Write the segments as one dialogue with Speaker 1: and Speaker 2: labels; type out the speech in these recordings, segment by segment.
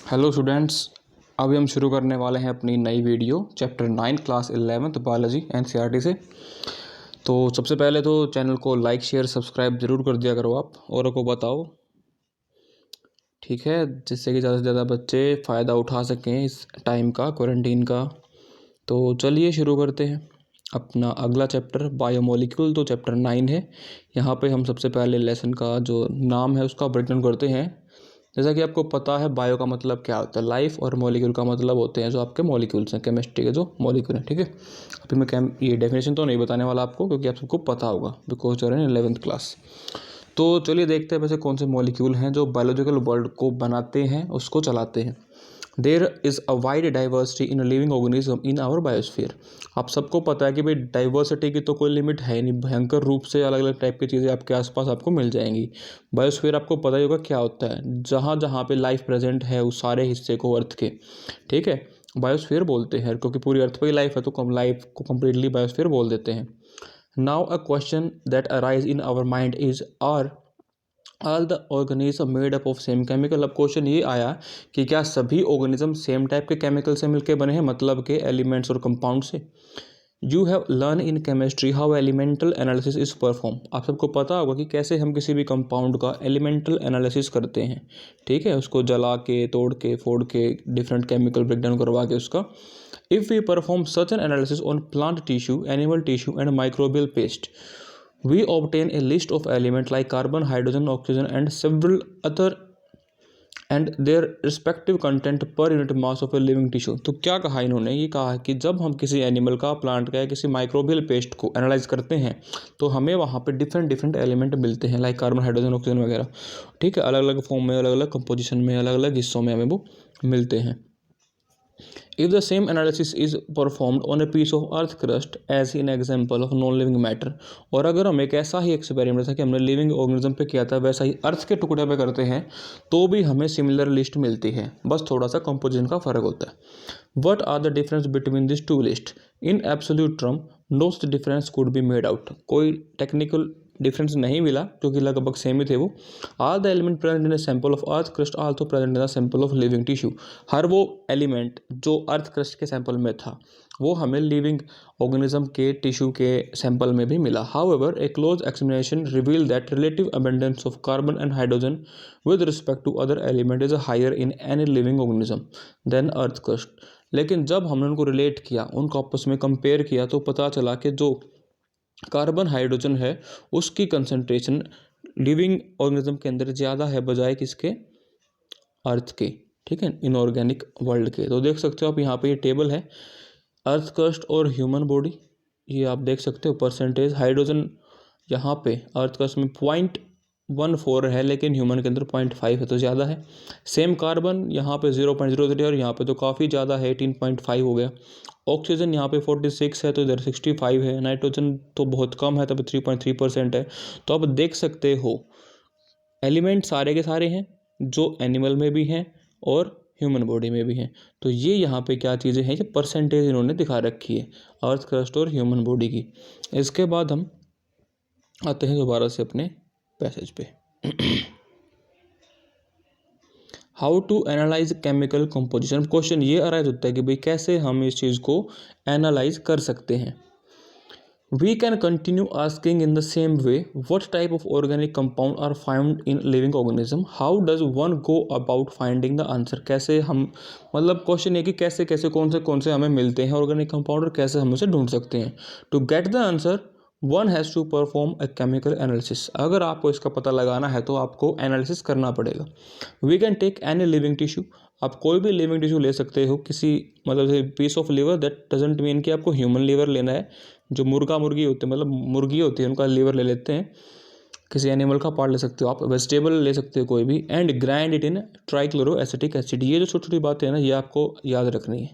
Speaker 1: Hello students, अभी हम शुरू करने वाले हैं अपनी नई video chapter 9 class 11th biology NCERT से। तो सबसे पहले तो चैनल को लाइक शेयर सब्सक्राइब ज़रूर कर दिया करो आप, औरों को बताओ, ठीक है, जिससे कि ज़्यादा से ज़्यादा बच्चे फ़ायदा उठा सकें इस टाइम का, क्वारंटीन का। तो चलिए शुरू करते हैं अपना अगला चैप्टर बायोमोलिक्यूल। तो चैप्टर 9 है। यहाँ पे हम सबसे पहले लेसन का जो नाम है उसका ब्रेकडाउन करते हैं। जैसा कि आपको पता है, बायो का मतलब क्या होता है, लाइफ, और मॉलिक्यूल का मतलब होते हैं जो आपके मॉलिक्यूल्स हैं, केमिस्ट्री के जो मॉलिक्यूल हैं, ठीक है। अभी मैं ये डेफिनेशन तो नहीं बताने वाला आपको, क्योंकि आप सबको पता होगा, because you are in 11th class. तो चलिए देखते हैं वैसे कौन से मॉलिक्यूल हैं जो बायोलॉजिकल वर्ल्ड को बनाते हैं, उसको चलाते हैं। There is a wide diversity in living organism in our biosphere. आप सबको पता है कि भाई डाइवर्सिटी की तो कोई लिमिट है नहीं, भयंकर रूप से अलग अलग टाइप की चीज़ें आपके आसपास आपको मिल जाएंगी। बायोस्फीयर आपको पता ही होगा क्या होता है, जहाँ जहाँ पे लाइफ प्रेजेंट है उस सारे हिस्से को अर्थ के, ठीक है, बायोस्फीयर बोलते हैं, क्योंकि पूरी अर्थ पर ही लाइफ है तो कम लाइफ को कम्प्लीटली बायोस्फीयर बोल देते हैं। Now a question that arise in our mind is are all the organism made up of same chemical. अब क्वेश्चन ये आया कि क्या सभी ऑर्गेनिज्म सेम टाइप के केमिकल से मिलकर बने हैं, मतलब के एलिमेंट्स और कंपाउंड से। You have learn in chemistry how elemental analysis is perform. आप सबको पता होगा कि कैसे हम किसी भी कंपाउंड का एलिमेंटल एनालिसिस करते हैं, ठीक है, उसको जला के, तोड़ के, फोड़ के, डिफरेंट केमिकल ब्रेकडाउन करवा के उसका। If we perform such an analysis on plant tissue, animal tissue and microbial paste, we obtain a list of elements like carbon, hydrogen, oxygen and several other and their respective content per unit mass of a living tissue। तो क्या कहा इन्होंने, ये कहा है कि जब हम किसी एनिमल का, प्लांट का या किसी माइक्रोबियल पेस्ट को एनालाइज करते हैं तो हमें वहाँ पे डिफरेंट डिफरेंट एलिमेंट मिलते हैं, लाइक कार्बन, हाइड्रोजन, ऑक्सीजन वगैरह, ठीक है, अलग अलग फॉर्म में, अलग अलग कंपोजिशन में, अलग अलग हिस्सों में हमें वो मिलते हैं। If the same analysis is performed on a piece of earth crust as in example of non-living matter, और अगर हम एक ऐसा ही एक्सपेरिमेंट जैसा कि हमने लिविंग ऑर्गेनिज्म पे किया था वैसा ही अर्थ के टुकड़े पे करते हैं तो भी हमें सिमिलर लिस्ट मिलती है, बस थोड़ा सा कंपोजिशन का फर्क होता है। What are the difference between these two lists? In absolute term, no difference could be made out। कोई टेक्निकल डिफरेंस नहीं मिला क्योंकि लगभग सेम ही थे वो। All the element present in sample of earth crust also present in the sample of living tissue. हर वो एलिमेंट जो अर्थ क्रस्ट के सैंपल में था वो हमें लिविंग ऑर्गेनिज्म के टिश्यू के सैंपल में भी मिला। However a close examination reveal that relative abundance of carbon and hydrogen with respect to other element is higher in any living organism then earth crust. लेकिन जब हमने उनको रिलेट किया, उनको आपस में कंपेयर किया, तो पता चला कि जो कार्बन, हाइड्रोजन है उसकी कंसंट्रेशन लिविंग ऑर्गेनिज्म के अंदर ज़्यादा है बजाय किसके, अर्थ के, ठीक है, इनऑर्गेनिक वर्ल्ड के। तो देख सकते हो आप यहाँ पे ये टेबल है, अर्थ क्रस्ट और ह्यूमन बॉडी, ये आप देख सकते हो परसेंटेज। हाइड्रोजन यहाँ पे अर्थ क्रस्ट में 0.14 है, लेकिन ह्यूमन के अंदर 0.5 है, तो ज़्यादा है। सेम कार्बन यहाँ पे 0.03 और यहाँ पे तो काफ़ी ज़्यादा है, 18.5 हो गया। ऑक्सीजन यहाँ पे 46 है तो इधर 65 है। नाइट्रोजन तो बहुत कम है, तब 3.3% है। तो आप देख सकते हो एलिमेंट सारे के सारे हैं जो एनिमल में भी हैं और ह्यूमन बॉडी में भी हैं। तो ये यहाँ पे क्या चीज़ें हैं, ये परसेंटेज इन्होंने दिखा रखी है अर्थ क्रस्ट और ह्यूमन बॉडी की। इसके बाद हम आते हैं दोबारा से अपने पैसेज पे। How to analyse chemical composition. Question ये अराइज होता है कि भाई कैसे हम इस चीज़ को एनालाइज कर सकते हैं। We can continue asking in the same way what type of organic compound are found in living organism, how does one go about finding the answer. कैसे हम, मतलब क्वेश्चन ये कि कैसे कैसे कौन से हमें मिलते हैं ऑर्गेनिक कंपाउंड और कैसे हम उसे ढूंढ सकते हैं। To get the answer one has to perform a chemical analysis. अगर आपको इसका पता लगाना है तो आपको एनालिसिस करना पड़ेगा। We can take any living tissue, आप कोई भी लिविंग टिश्यू ले सकते हो, किसी मतलब piece of liver, that doesn't mean कि आपको ह्यूमन लिवर लेना है। जो मुर्गा मुर्गी होते हैं, मतलब मुर्गी होती है, उनका लीवर ले लेते हैं। किसी एनिमल का पार्ट ले सकते हो आप, वेजिटेबल ले सकते हो कोई भी, and grind it in trichloro acetic acid. ये जो छोटी छोटी बातें हैं ना, ये आपको याद रखनी है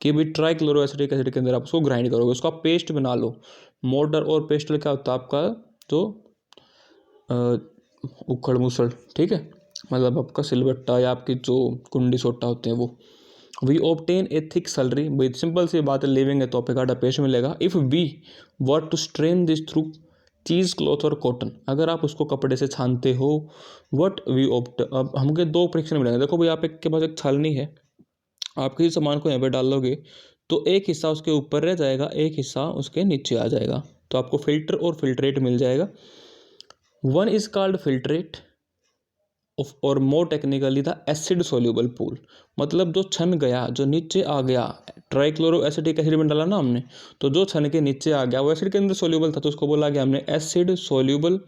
Speaker 1: कि भाई ट्राइक्लोरो एसिटिक एसिड के अंदर आप उसको ग्राइंड करोगे, उसका पेस्ट बना लो। मोर्टर और पेस्टल क्या होता है आपका, जो उखड़ मुसड़, ठीक है, मतलब आपका सिलबट्टा या आपकी जो कुंडी सोटा होते हैं वो। We obtain a thick slurry, भाई सिंपल सी बात है, लिविंग है तो आपको गाढ़ा पेस्ट मिलेगा। If we were to strain this through cheese cloth और कॉटन, अगर आप उसको कपड़े से छानते हो, व्हाट वी ऑप्ट। अब हमके दो ऑप्शन मिलेंगे। देखो भाई, आप एक के पास एक छालनी है, आप किसी सामान को यहाँ पे डालोगे तो एक हिस्सा उसके ऊपर रह जाएगा, एक हिस्सा उसके नीचे आ जाएगा, तो आपको फिल्टर और फिल्ट्रेट मिल जाएगा। वन इज कॉल्ड फिल्ट्रेट और more technically the acid soluble pool, मतलब जो छन गया, जो नीचे आ गया, ट्राइक्लोरो एसिटिक एसिड में डाला ना हमने, तो जो छन के नीचे आ गया वो एसिड के अंदर सोल्यूबल था, तो उसको बोला गया हमने एसिड सोल्यूबल।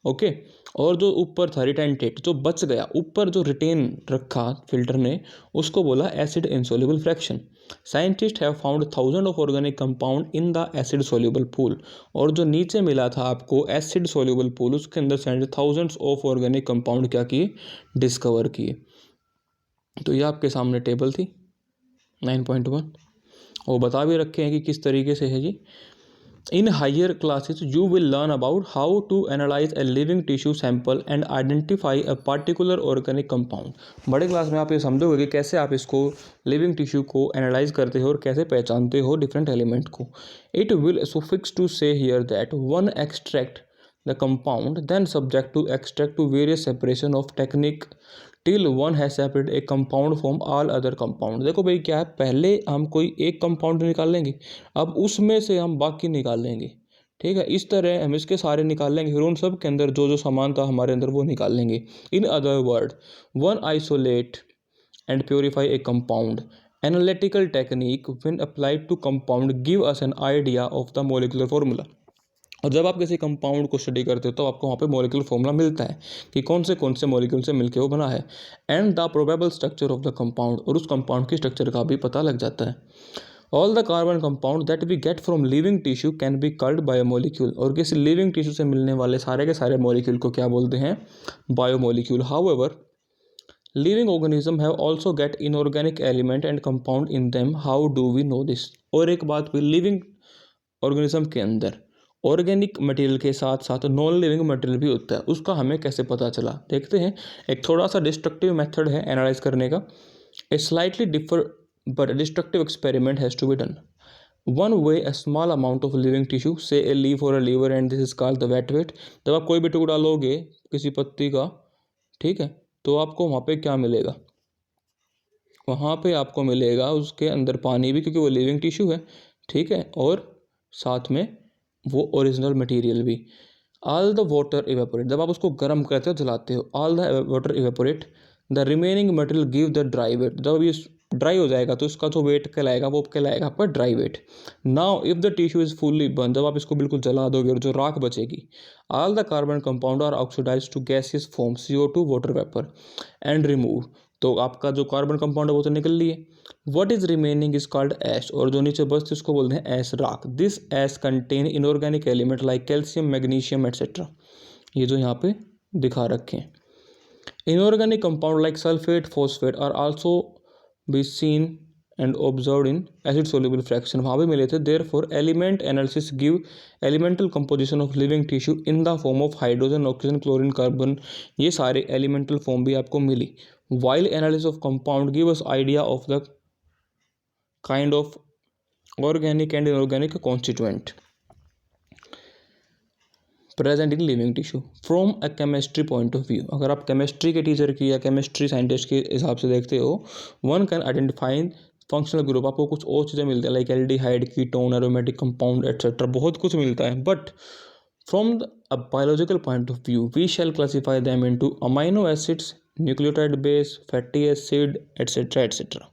Speaker 1: ओके। और जो ऊपर था रिटेंटेड, जो बच गया ऊपर, जो रिटेन रखा फिल्टर ने, उसको बोला acid insoluble fraction. Scientist have found thousand of organic compound in the acid soluble pool, और जो नीचे मिला था आपको एसिड सोल्यूबल पूल, उसके अंदर scientist thousands of organic compound क्या किए, डिस्कवर किए। तो ये आपके सामने टेबल थी 9.1, और बता भी रखे हैं कि किस तरीके से है जी। In higher classes, you will learn about how to analyze a living tissue sample and identify a particular organic compound। बड़े क्लास में आप ये समझोगे कि कैसे आप इसको लिविंग टिश्यू को एनालाइज करते हो और कैसे पहचानते हो डिफरेंट एलिमेंट को। It will suffix to say here that one extract the compound, then subject to extract to various separation of technique till one has separated a compound from all other compound। देखो भाई क्या है, पहले हम कोई एक compound निकाल लेंगे, अब उसमें से हम बाकी निकाल लेंगे, ठीक है। इस तरह हम इसके सारे निकाल लेंगे, फिर उन सब के अंदर जो जो सामान था हमारे अंदर वो निकाल लेंगे। In other word, one isolate and purify a compound. Analytical technique when applied to compound give us an idea of the molecular formula. और जब आप किसी कंपाउंड को स्टडी करते हो तो आपको वहाँ पे मॉलिक्यूलर फॉर्मूला मिलता है कि कौन से मॉलिक्यूल से मिलकर वो बना है, and the probable structure of the compound, और उस कंपाउंड की स्ट्रक्चर का भी पता लग जाता है। All the carbon compound that we get from living tissue can be called biomolecule, और किसी लिविंग टिश्यू से मिलने वाले सारे के सारे मॉलिक्यूल को क्या बोलते हैं, biomolecule. However living organism have also get inorganic element and compound in them, how do we know this. और एक बात भी, लिविंग ऑर्गेनिज्म के अंदर ऑर्गेनिक मटेरियल के साथ साथ नॉन लिविंग मटेरियल भी होता है, उसका हमें कैसे पता चला, देखते हैं। एक थोड़ा सा डिस्ट्रक्टिव मेथड है एनालाइज करने का। A slightly differ but destructive experiment has to be done. One way a small amount of living tissue से ए लीफ और a liver and this is called the wet wet. जब आप कोई भी टुकड़ा लोगे किसी पत्ती का, ठीक है, तो आपको वहाँ पे क्या मिलेगा, वहाँ पे आपको मिलेगा उसके अंदर पानी भी, क्योंकि वो लिविंग टिश्यू है, ठीक है, और साथ में वो ओरिजिनल मटेरियल भी। ऑल द वाटर इवेपोरेट, जब आप उसको गर्म करते हो जलाते हो, all the water evaporate, the remaining material give the dry weight. जब ये ड्राई हो जाएगा तो इसका जो वेट कहलाएगा वो कहलाएगा आपका dry weight. Now if the tissue is fully burn, जब आप इसको बिल्कुल जला दोगे और जो राख बचेगी, all the carbon compound are oxidise to gaseous form CO2 water vapour and remove, तो आपका जो कार्बन कंपाउंड है वो तो निकल लिए। What is remaining is called ash, और जो नीचे बचती उसको बोलते हैं एश, राख। This ash contain inorganic element like calcium, magnesium etcetera, ये जो यहाँ पे दिखा रखे हैं। Inorganic compound like sulphate, phosphate are also be seen and observe in acid soluble fraction, वहाँ भी मिले थे। Therefore element analysis give elemental composition of living tissue in the form of hydrogen, oxygen, chlorine, carbon, ये सारे elemental form भी आपको मिली। While analysis of compound give us idea of the kind of organic and inorganic constituent present in living tissue from a chemistry point of view. अगर आप chemistry के teacher की या केमिस्ट्री साइंटिस्ट के हिसाब से देखते हो, one can identify functional group, आपको कुछ और चीज़ें मिलती हैं like aldehyde, ketone, aromatic compound etcetera, बहुत कुछ मिलता है। But from a biological point of view we shall classify them into amino acids, nucleotide base, fatty acid etcetera etcetera.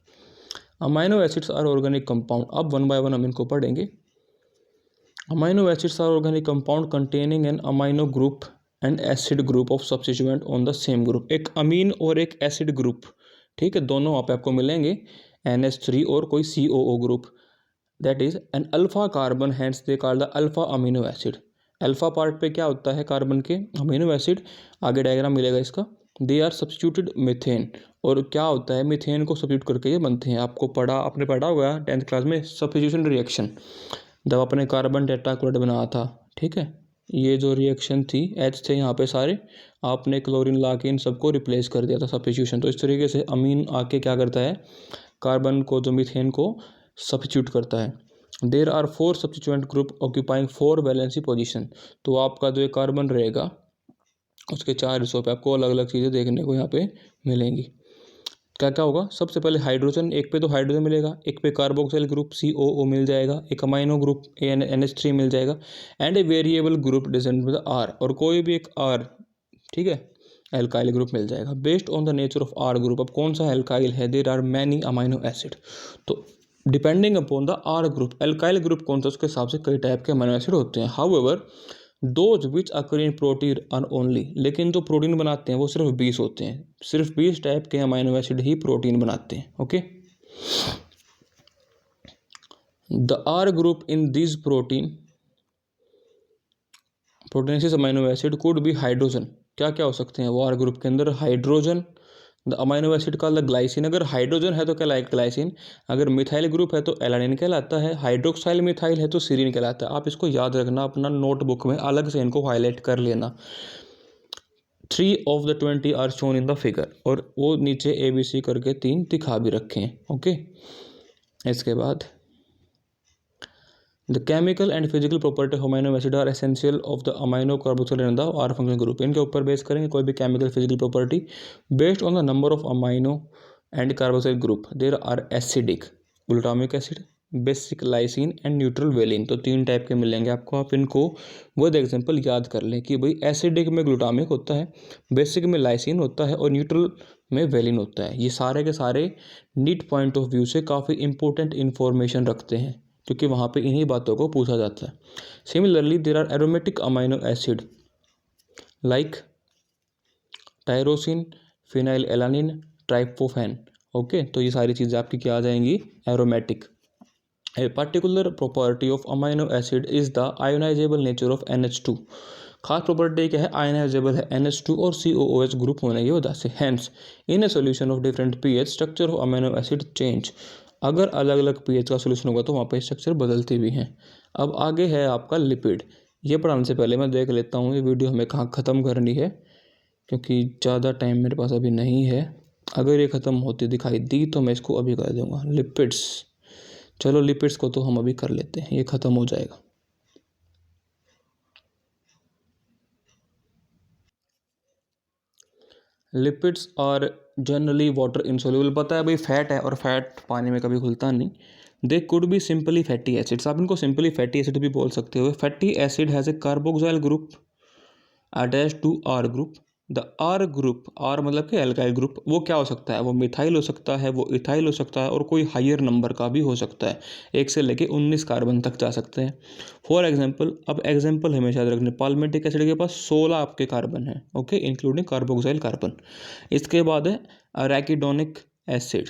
Speaker 1: Amino acids are organic compound, अब one by one हम इनको पढ़ेंगे। Amino acids are organic compound containing an amino group and acid group of substituent on the same group, एक अमीन और एक acid group, ठीक है, दोनों वहाँ पे आपको मिलेंगे, NH3 और कोई COO group, that is an alpha carbon, hence they called the alpha amino acid. Alpha part पे क्या होता है कार्बन के, अमीनो एसिड, आगे डायग्राम मिलेगा इसका। दे आर सब्स्टिट्यूटेड मीथेन, और क्या होता है, मीथेन को सब्स्टिट्यूट करके ये बनते हैं। आपने पढ़ा होगा 10th क्लास में सब्स्टिट्यूशन रिएक्शन, जब आपने कार्बन टेट्राक्लोराइड बनाया था, ठीक है, ये जो रिएक्शन थी, H थे यहाँ पे सारे, आपने क्लोरीन ला के इन सबको रिप्लेस कर दिया था, सब्स्टिट्यूशन। तो इस तरीके से अमीन आके क्या करता है, कार्बन को, जो मीथेन को सब्स्टिट्यूट करता है। There are 4 substituent group occupying 4 valency position. तो आपका जो ये कार्बन रहेगा उसके 4 हिस्सों पे आपको अलग अलग चीज़ें देखने को यहाँ पे मिलेंगी। क्या क्या होगा, सबसे पहले हाइड्रोजन, एक पे तो हाइड्रोजन मिलेगा, एक पे कार्बोक्सिल ग्रुप COO मिल जाएगा, एक अमाइनो ग्रुप NH3 मिल जाएगा, and a variable group design with R, और कोई भी एक R, ठीक है, एल्काइल ग्रुप मिल जाएगा। Based on the nature of R group, अब कौन सा एल्काइल है, there are many amino acid, तो depending upon the R group, alkyl group कौन सा उसके हिसाब से कई टाइप के अमाइनो एसिड होते हैं। However those which occur in protein are only, लेकिन जो प्रोटीन बनाते हैं वो सिर्फ 20 होते हैं, सिर्फ 20 टाइप के अमाइनो एसिड ही प्रोटीन बनाते हैं। Okay, the R group in this proteinaceous amino acid could be hydrogen, क्या क्या हो सकते हैं वो R ग्रुप के अंदर, हाइड्रोजन, द अमाइनो एसिड का द ग्लाइसिन, अगर हाइड्रोजन है तो कहलाएगा ग्लाइसिन, अगर मिथाइल ग्रुप है तो एलानिन कहलाता है, हाइड्रोक्साइल मिथाइल है तो सीरीन कहलाता है। आप इसको याद रखना, अपना नोटबुक में अलग से इनको हाईलाइट कर लेना। 3 of the 20 are shown in the figure, और वो नीचे ABC करके 3 दिखा भी रखे हैं। ओके, इसके बाद the chemical and physical property of amino acid are essential of the amino carboxyl and the R functional group, इनके ऊपर बेस करेंगे कोई भी chemical physical property based on the number of amino and carboxyl group. There are acidic glutamic acid, basic lysine and neutral valine, तो 3 type के मिलेंगे आपको। आप इनको विद एग्जांपल याद कर लें कि भाई एसिडिक में ग्लूटामिक होता है, बेसिक में लाइसिन होता है और न्यूट्रल में वेलिन होता है। ये सारे के सारे नीट पॉइंट ऑफ व्यू से काफ़ी इंपॉर्टेंट इन्फॉर्मेशन रखते हैं, क्योंकि वहाँ पे इन्हीं बातों को पूछा जाता है। Similarly there are aromatic amino acid like tyrosine, phenyl alanine, tryptophan. Okay, तो ये सारी चीज़ें आपकी क्या आ जाएंगी, aromatic. A particular property of amino acid is the ionizable nature of NH2, खास प्रॉपर्टी क्या है, आयनाइजेबल है NH2 और COOH ग्रुप होने की वजह से। Hence in a solution of different pH structure of amino acid change, अगर अलग अलग pH का सोल्यूशन होगा तो वहाँ पे स्ट्रक्चर बदलते भी हैं। अब आगे है आपका लिपिड, ये पढ़ाने से पहले मैं देख लेता हूँ ये वीडियो हमें कहाँ ख़त्म करनी है, क्योंकि ज़्यादा टाइम मेरे पास अभी नहीं है। अगर ये ख़त्म होती दिखाई दी तो मैं इसको अभी कर दूँगा। लिपिड्स, चलो लिपिड्स को तो हम अभी कर लेते हैं, ये ख़त्म हो जाएगा। Lipids are generally water insoluble, पता है भाई फैट है और फैट पानी में कभी घुलता नहीं। They could be simply fatty acids, आप इनको सिंपली फैटी एसिड भी बोल सकते हो। Fatty acid has a carboxyl group attach to R group, the R group, R मतलब कि एल्काइल ग्रुप, वो क्या हो सकता है, वो मिथाइल हो सकता है, वो इथाइल हो सकता है, और कोई हायर नंबर का भी हो सकता है, 1 से लेके 19 कार्बन तक जा सकते हैं। फॉर एग्जांपल, अब एग्जांपल हमेशा याद रखना, पाल्मेटिक एसिड के पास 16 आपके कार्बन है, ओके, इंक्लूडिंग कार्बोक्सिल कार्बन। इसके बाद है अराकिडोनिक एसिड,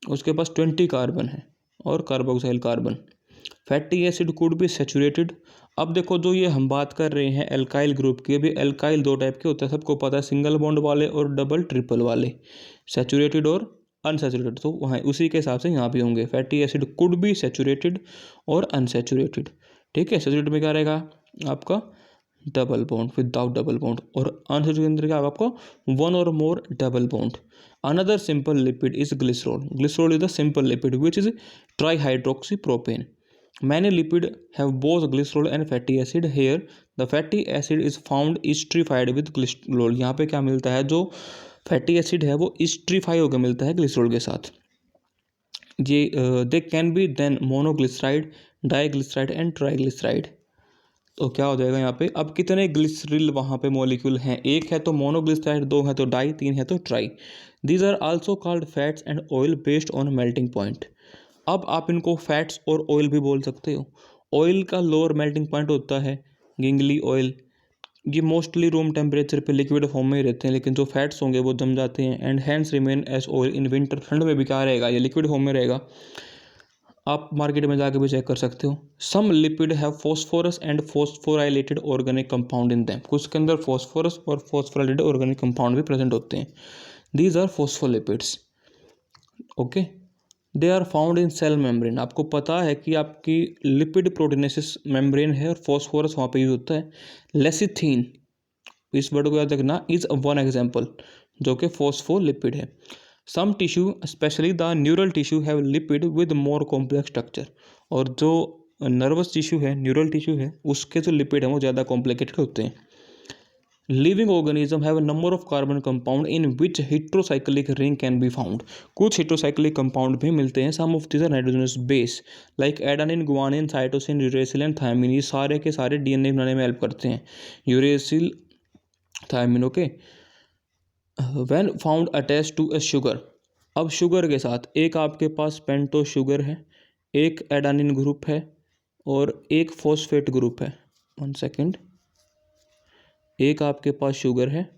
Speaker 1: उसके पास 20 कार्बन है और carboxyl carbon. Fatty acid could B saturated, अब देखो जो ये हम बात कर रहे हैं एल्काइल ग्रुप की, अभी एल्काइल 2 टाइप के होते हैं, सबको पता है, सिंगल बॉन्ड वाले और डबल ट्रिपल वाले, सैचुरेटेड और अनसैचुरेटेड, तो वहाँ उसी के हिसाब से यहाँ भी होंगे। Fatty acid could be saturated और अनसैचुरेटेड, ठीक है। सैचुरेटेड में क्या रहेगा आपका double bond without double bond, और अनसैचुरेटेड अंदर क्या आपका 1 और more double bond. Another simple lipid is glycerol, glycerol is the simple lipid which is trihydroxy propane. Many lipids have both glycerol and fatty acid. Here, the fatty acid is found esterified with glycerol. यहाँ पे क्या मिलता है, जो fatty acid है वो एस्ट्रीफाई होकर मिलता है ग्लिसरॉल के साथ। ये they can be then monoglyceride, diglyceride and triglyceride. तो क्या हो जाएगा यहाँ पे, अब कितने ग्लिसरिल वहाँ पे मॉलिक्यूल हैं, 1 है तो मोनोग्लिसराइड, 2 है तो डाई, 3 है तो tri. These are also called fats and oil based on melting point. अब आप इनको फैट्स और ऑयल भी बोल सकते हो। ऑयल का लोअर मेल्टिंग पॉइंट होता है गिंगली ऑयल, ये मोस्टली रूम टेम्परेचर पे लिक्विड फॉर्म में ही रहते हैं, लेकिन जो फैट्स होंगे वो जम जाते हैं, and hence remain as oil in winter, ठंड में भी क्या रहेगा, ये लिक्विड फॉर्म में रहेगा। आप मार्केट में जाके भी चेक कर सकते हो। Some lipid have phosphorus and phosphorylated organic compound in them, कुछ के अंदर फॉस्फोरस और फॉस्फोराइलेटेड ऑर्गेनिक कंपाउंड भी प्रेजेंट होते हैं। These are phospholipids, okay. They are found in cell membrane, आपको पता है कि आपकी लिपिड प्रोटीनेसिस मेम्ब्रेन है और फॉस्फोरस वहाँ पे यूज होता है। लेसिथीन, इस वर्ड को याद रखना, इज वन एग्जाम्पल जो कि फॉस्फोलिपिड है। Some tissue specially the neural tissue have lipid with more complex structure, और जो नर्वस टिश्यू है, न्यूरल टिश्यू है, उसके जो लिपिड हैं वो ज़्यादा कॉम्प्लिकेटेड होते हैं। Living organism have a number of carbon compound in which heterocyclic ring can be found. कुछ हेट्रोसाइक्लिक कंपाउंड भी मिलते हैं। Some of this are nitrogenous base like adenine, guanine, cytosine, uracil and thymine. ये सारे के सारे डीएनए बनाने में हेल्प करते हैं। Uracil, thymine, okay. When found attach to a sugar. अब शुगर के साथ एक आपके पास पेंटो शुगर है, एक एडानिन ग्रुप है और एक फॉस्फेट ग्रुप है। 1 सेकेंड। एक आपके पास शुगर है,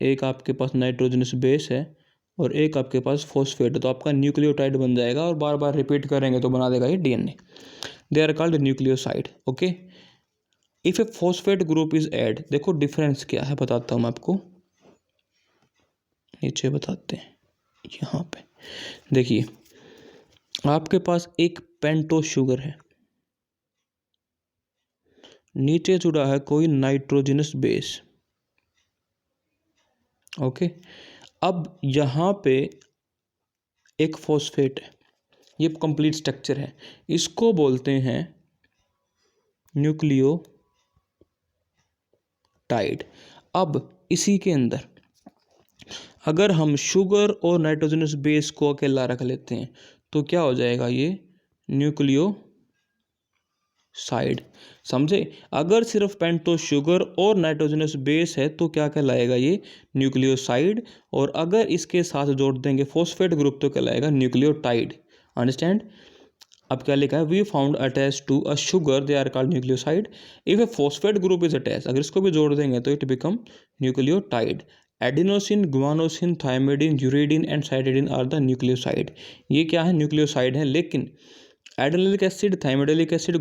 Speaker 1: एक आपके पास नाइट्रोजनस बेस है और एक आपके पास फॉस्फेट है। तो आपका न्यूक्लियोटाइड बन जाएगा और बार बार रिपीट करेंगे तो बना देगा ये DNA. They are called nucleoside, okay. If a phosphate group is add, देखो डिफरेंस क्या है बताता हूँ मैं आपको, नीचे बताते हैं। यहाँ पे देखिए, आपके पास एक पेंटो शुगर है, नीचे जुड़ा है कोई नाइट्रोजनस बेस, ओके। अब यहाँ पे एक फॉस्फेट है, ये कंप्लीट स्ट्रक्चर है, इसको बोलते हैं न्यूक्लियोटाइड। अब इसी के अंदर अगर हम शुगर और नाइट्रोजनस बेस को अकेला रख लेते हैं तो क्या हो जाएगा, ये न्यूक्लियोसाइड। समझे? अगर सिर्फ पेंटो शुगर और नाइट्रोजनस बेस है तो क्या कहलाएगा, ये न्यूक्लियोसाइड। और अगर इसके साथ जोड़ देंगे फॉस्फेट ग्रुप तो कहलाएगा न्यूक्लियोटाइड। अंडरस्टैंड? अब क्या लिखा है, we found attach to a sugar they are called nucleoside. If a phosphate group is attach, अगर इसको भी जोड़ देंगे तो it become nucleotide. Adenosine, guanosine, thymidine, uridine and cytidine are the nucleoside. ये क्या है, न्यूक्लियोसाइड है। लेकिन adenylic acid, thymidylic acid,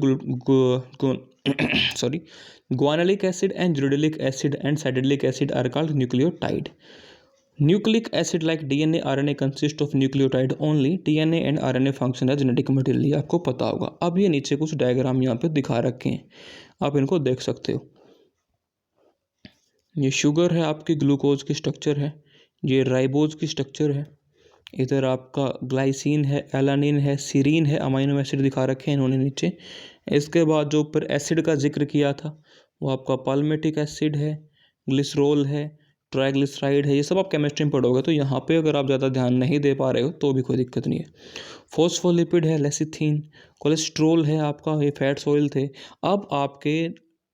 Speaker 1: sorry, guanylic acid and uridylic acid and cytidylic acid are called nucleotide. Nucleic acid like DNA, RNA consist of nucleotide only. DNA and RNA function as genetic material, ये आपको पता होगा। अब ये नीचे कुछ diagram यहाँ पे दिखा रखे हैं, आप इनको देख सकते हो। ये शुगर है, आपकी ग्लूकोज की स्ट्रक्चर है, ये राइबोज की स्ट्रक्चर है, इधर आपका ग्लाइसिन है, एलानिन है, सीरीन है, अमाइनो एसिड दिखा रखे हैं इन्होंने नीचे। इसके बाद जो ऊपर एसिड का जिक्र किया था वो आपका पाल्मेटिक एसिड है, ग्लिसरॉल है, ट्राइग्लिसराइड है। ये सब आप केमिस्ट्री में पढ़ोगे, तो यहाँ पे अगर आप ज़्यादा ध्यान नहीं दे पा रहे हो तो भी कोई दिक्कत नहीं है। फॉस्फोलिपिड है, लेसिथीन, कोलेस्ट्रोल है आपका, ये फैट्स ऑयल थे। अब आपके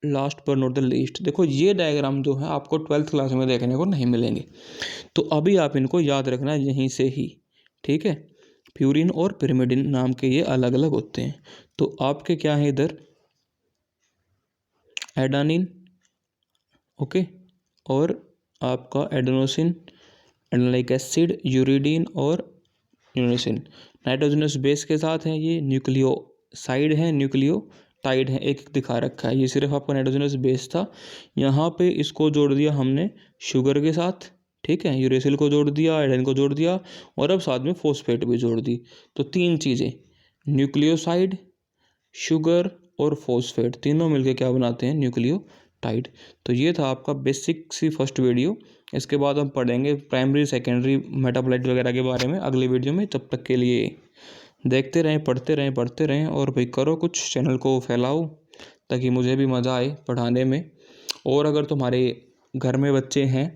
Speaker 1: लास्ट पर नॉट द लीस्ट, देखो ये डायग्राम जो है आपको 12th क्लास में देखने को नहीं मिलेंगे, तो अभी आप इनको याद रखना यहीं से ही, ठीक है। प्यूरिन और पिरिमिडिन नाम के ये अलग अलग होते हैं। तो आपके क्या है इधर, एडानिन, ओके, और आपका एडेनोसिन, एडेनिलिक एसिड, यूरिडिन और यूरेसिल। नाइट्रोजनस बेस के साथ है, ये न्यूक्लियोसाइड है, न्यूक्लियोटाइड है, एक दिखा रखा है। ये सिर्फ आपका नाइट्रोजनस बेस था, यहाँ पे इसको जोड़ दिया हमने शुगर के साथ, ठीक है। यूरेसिल को जोड़ दिया, एडेनिन को जोड़ दिया और अब साथ में फॉस्फेट भी जोड़ दी। तो तीन चीज़ें, न्यूक्लियोसाइड, शुगर और फॉस्फेट, तीनों मिलके क्या बनाते हैं, न्यूक्लियोटाइड। तो ये था आपका बेसिक सी फर्स्ट वीडियो। इसके बाद हम पढ़ेंगे प्राइमरी सेकेंडरी मेटाबोलाइट वगैरह के बारे में अगली वीडियो में। तब तक के लिए देखते रहें, पढ़ते रहें और भाई करो कुछ, चैनल को फैलाओ ताकि मुझे भी मज़ा आए पढ़ाने में। और अगर तुम्हारे घर में बच्चे हैं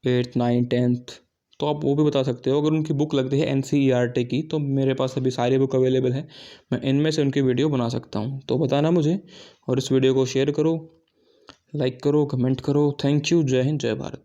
Speaker 1: 8th 9th 10th तो आप वो भी बता सकते हो। अगर उनकी बुक लगती है NCERT की तो मेरे पास अभी सारी बुक अवेलेबल है, मैं इनमें से उनकी वीडियो बना सकता हूँ। तो बताना मुझे, और इस वीडियो को शेयर करो, लाइक करो, कमेंट करो। Thank you. जय हिंद, जय भारत।